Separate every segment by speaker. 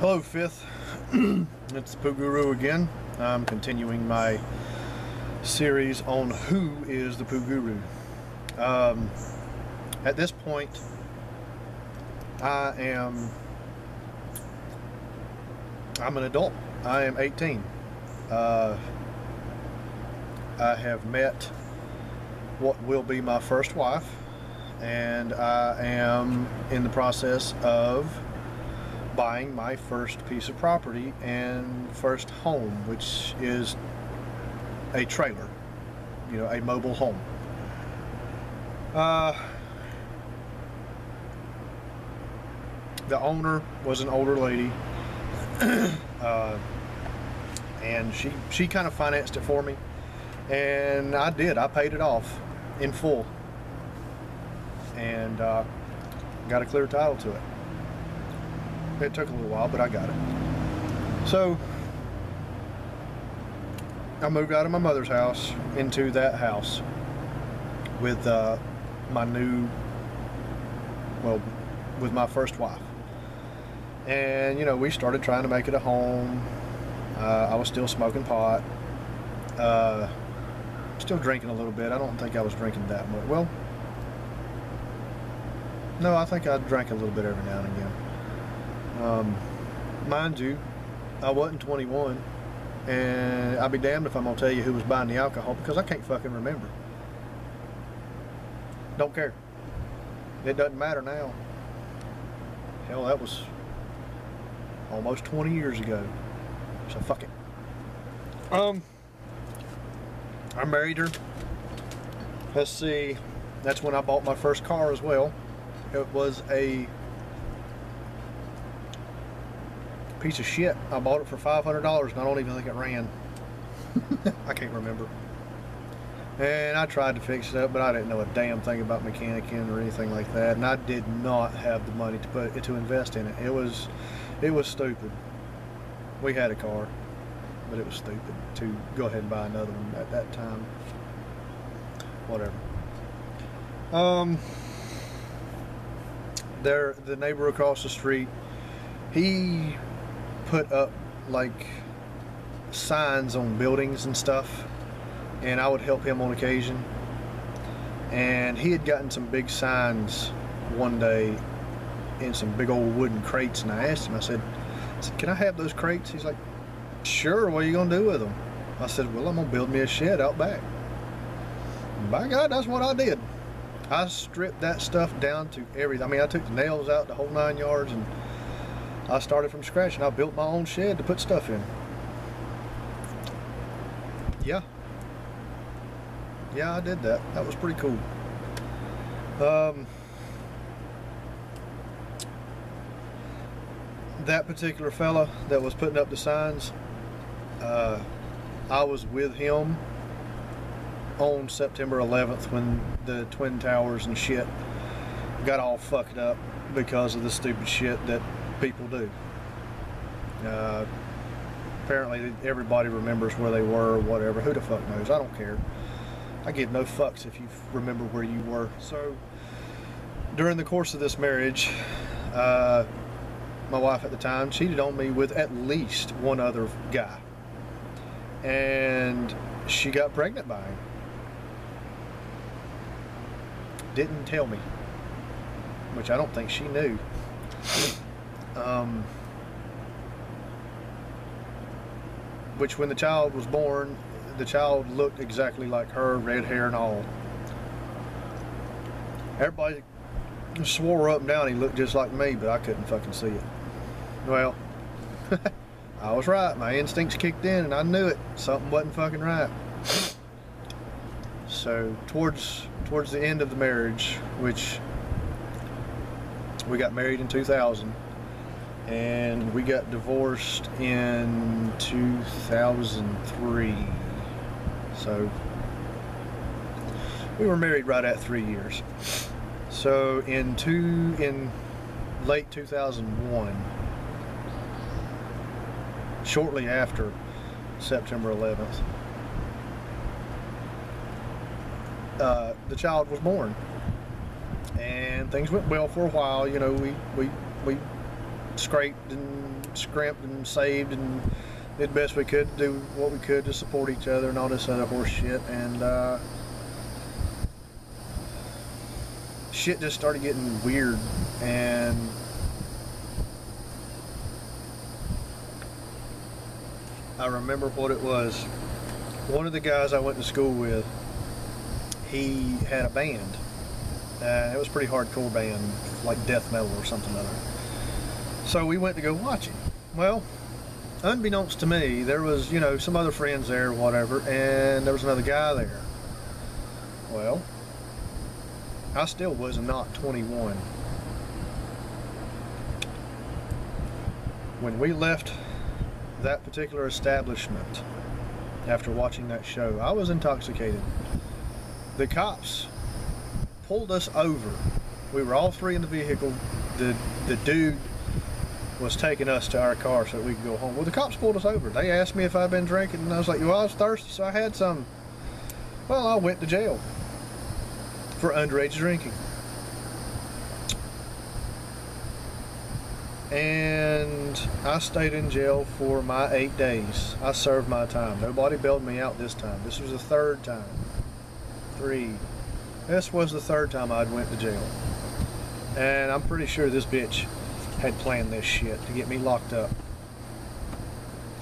Speaker 1: Hello, Fifth. It's Poo Guru again. I'm continuing my series on who is the Poo Guru. At this point, I'm an adult. I am 18. I have met what will be my first wife, and I am in the process of buying my first piece of property and first home, which is a trailer, a mobile home. The owner was an older lady, and she kind of financed it for me, and I paid it off in full, and got a clear title to it. It took a little while, but I got it. So I moved out of my mother's house into that house with with my first wife. And we started trying to make it a home. I was still smoking pot, still drinking a little bit. I don't think I was drinking that much. Well, no, I think I drank a little bit every now and again. Mind you, I wasn't 21, and I'll be damned if I'm gonna tell you who was buying the alcohol, because I can't fucking remember. Don't care. It doesn't matter now. Hell, that was almost 20 years ago, so fuck it. I married her. Let's see, that's when I bought my first car as well. It was a piece of shit. I bought it for $500, and I don't even think it ran. I can't remember. And I tried to fix it up, but I didn't know a damn thing about mechanicking or anything like that, and I did not have the money to invest in it. It was stupid. We had a car, but it was stupid to go ahead and buy another one at that time. Whatever. The neighbor across the street, he put up like signs on buildings and stuff, and I would help him on occasion. And he had gotten some big signs one day in some big old wooden crates, and I asked him, I said, can I have those crates? He's like, sure, what are you gonna do with them? I said, well, I'm gonna build me a shed out back. And by God, that's what I did. I stripped that stuff down to everything. I mean, I took the nails out, the whole 9 yards, and I started from scratch, and I built my own shed to put stuff in. Yeah, I did that. That was pretty cool. That particular fella that was putting up the signs, I was with him on September 11th when the Twin Towers and shit got all fucked up because of the stupid shit that people do. Apparently everybody remembers where they were or whatever. Who the fuck knows? I don't care. I give no fucks if you remember where you were. So during the course of this marriage, my wife at the time cheated on me with at least one other guy, and she got pregnant by him. Didn't tell me, which I don't think she knew. Which when the child was born, the child looked exactly like her, red hair and all. Everybody swore up and down he looked just like me, but I couldn't fucking see it. Well, I was right. My instincts kicked in, and I knew it. Something wasn't fucking right. So towards the end of the marriage, which we got married in 2000, and we got divorced in 2003. So we were married right at 3 years. So in late 2001, shortly after September 11th, the child was born, and things went well for a while. We scraped and scrimped and saved and did the best we could to do what we could to support each other and all this other horse shit. And shit just started getting weird. And I remember what it was. One of the guys I went to school with, he had a band. It was a pretty hardcore band, like death metal or something other. So we went to go watch it. Well, unbeknownst to me, there was, you know, some other friends there or whatever, and there was another guy there. Well, I still was not 21. When we left that particular establishment after watching that show, I was intoxicated. The cops pulled us over. We were all three in the vehicle. The dude was taking us to our car so that we could go home. Well, the cops pulled us over. They asked me if I'd been drinking, and I was like, well, I was thirsty, so I had some. Well, I went to jail for underage drinking. And I stayed in jail for my 8 days. I served my time. Nobody bailed me out this time. This was the third time. This was the third time I'd went to jail. And I'm pretty sure this bitch had planned this shit to get me locked up.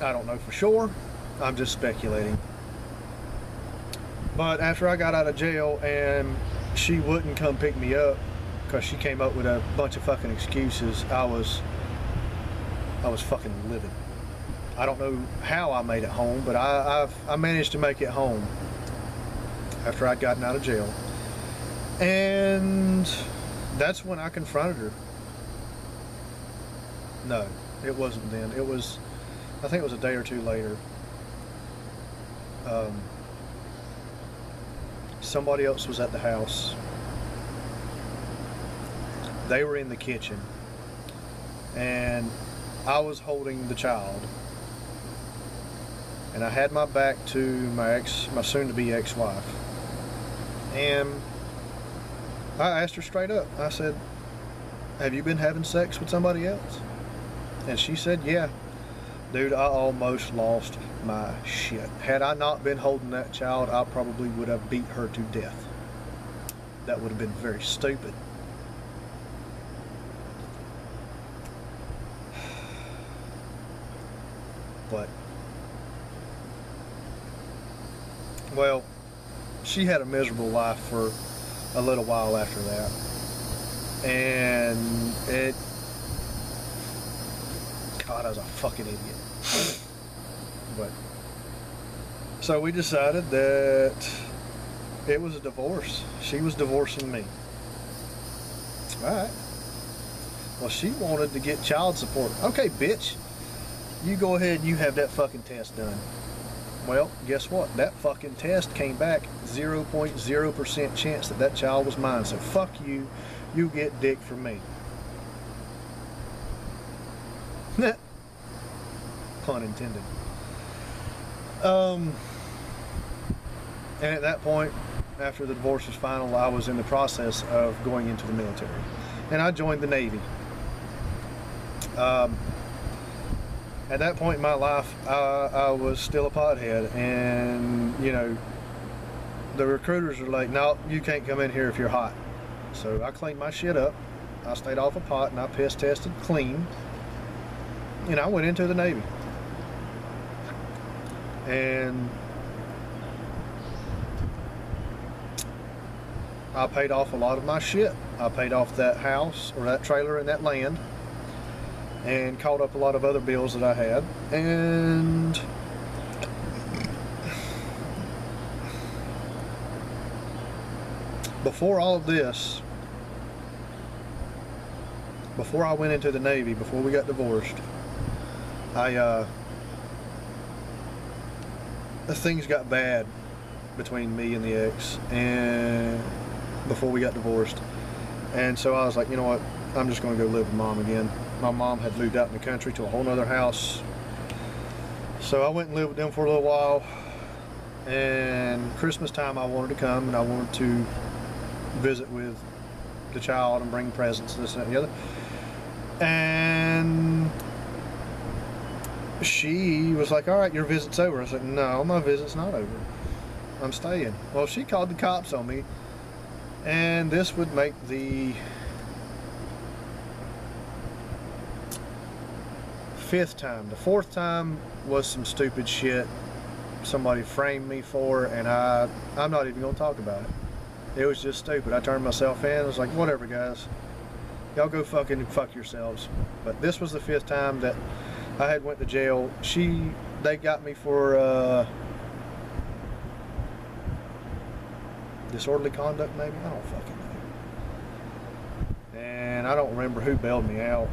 Speaker 1: I don't know for sure. I'm just speculating. But after I got out of jail and she wouldn't come pick me up because she came up with a bunch of fucking excuses, I was fucking livid. I don't know how I made it home, but I managed to make it home after I'd gotten out of jail. And that's when I confronted her. No, it wasn't then. It was, I think it was a day or two later. Somebody else was at the house. They were in the kitchen. And I was holding the child. And I had my back to my soon-to-be ex-wife. And I asked her straight up. I said, have you been having sex with somebody else? And she said, yeah. Dude, I almost lost my shit. Had I not been holding that child, I probably would have beat her to death. That would have been very stupid. But, well, she had a miserable life for a little while after that. And God, I was a fucking idiot. But, so we decided that it was a divorce. She was divorcing me. Alright. Well, she wanted to get child support. Okay, bitch. You go ahead and you have that fucking test done. Well, guess what? That fucking test came back 0.0% chance that that child was mine. So fuck you. You get dick from me. Pun intended. And at that point, after the divorce was final, I was in the process of going into the military. And I joined the Navy. At that point in my life, I was still a pothead, and you know, the recruiters were like, no, you can't come in here if you're hot. So I cleaned my shit up. I stayed off a pot and I piss tested clean, and I went into the Navy. And I paid off a lot of my shit. I paid off that house or that trailer and that land, and caught up a lot of other bills that I had. And before all of this, before I went into the Navy, before we got divorced, things got bad between me and the ex, and before we got divorced. And so I was like, you know what, I'm just going to go live with mom again. My mom had moved out in the country to a whole nother house, so I went and lived with them for a little while. And Christmas time I wanted to come, and I wanted to visit with the child and bring presents, this and that and the other. And she was like, all right, your visit's over. I was like, no, my visit's not over. I'm staying. Well, she called the cops on me, and this would make the 5th time. The 4th time was some stupid shit somebody framed me for, and I'm not even gonna talk about it. It was just stupid. I turned myself in. I was like, whatever, guys, y'all go fucking fuck yourselves. But this was the 5th time that I had went to jail. They got me for disorderly conduct, maybe, I don't fucking know. And I don't remember who bailed me out,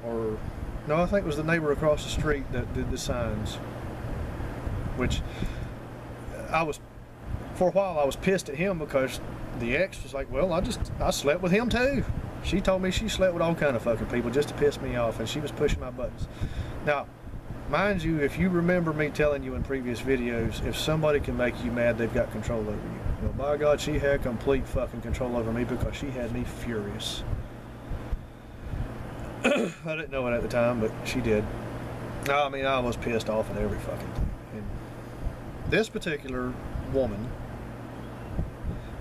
Speaker 1: or no, I think it was the neighbor across the street that did the signs. Which for a while I was pissed at him, because the ex was like, well, I slept with him too. She told me she slept with all kind of fucking people just to piss me off, and she was pushing my buttons. Now, mind you, if you remember me telling you in previous videos, if somebody can make you mad, they've got control over you. Well, by God, she had complete fucking control over me, because she had me furious. I didn't know it at the time, but she did. I mean, I was pissed off at every fucking thing. And this particular woman,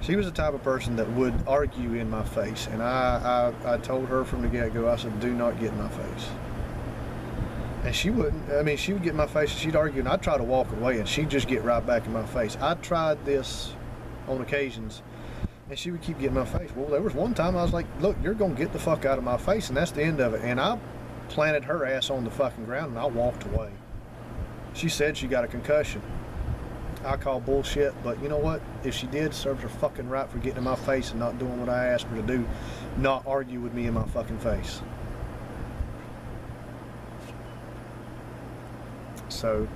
Speaker 1: she was the type of person that would argue in my face, and I told her from the get-go, I said, do not get in my face. And she wouldn't. I mean, she would get in my face and she'd argue, and I'd try to walk away, and she'd just get right back in my face. I tried this on occasions, and she would keep getting in my face. Well, there was one time I was like, look, you're gonna get the fuck out of my face, and that's the end of it. And I planted her ass on the fucking ground, and I walked away. She said she got a concussion. I call bullshit, but you know what? If she did, serves her fucking right for getting in my face and not doing what I asked her to do, not argue with me in my fucking face. So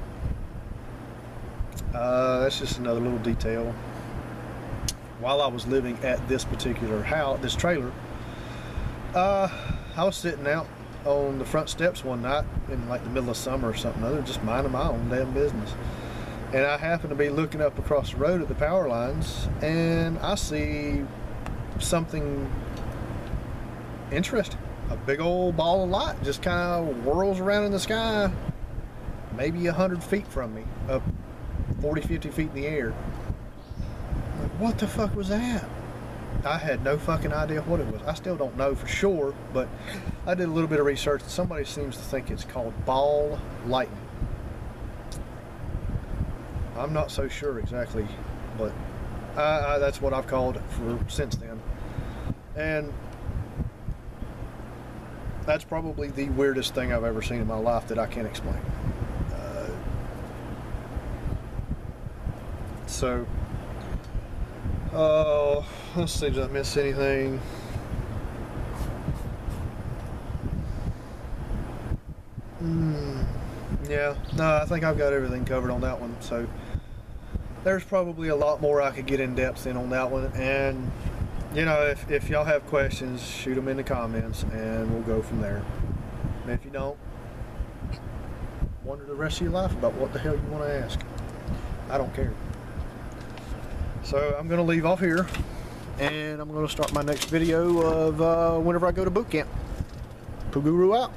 Speaker 1: that's just another little detail. While I was living at this particular house, this trailer, I was sitting out on the front steps one night in like the middle of summer or something other, just minding my own damn business. And I happened to be looking up across the road at the power lines, and I see something interesting. A big old ball of light just kind of whirls around in the sky, maybe 100 feet from me, up 40, 50 feet in the air. I'm like, what the fuck was that? I had no fucking idea what it was. I still don't know for sure, but I did a little bit of research. Somebody seems to think it's called ball lightning. I'm not so sure exactly, but that's what I've called it since then. And that's probably the weirdest thing I've ever seen in my life that I can't explain. So, let's see, did I miss anything? Yeah, no, I think I've got everything covered on that one. So there's probably a lot more I could get in depth in on that one. And you know, if y'all have questions, shoot them in the comments and we'll go from there. And if you don't, wonder the rest of your life about what the hell you want to ask. I don't care. So I'm going to leave off here, and I'm going to start my next video of whenever I go to boot camp. Poo Guru out.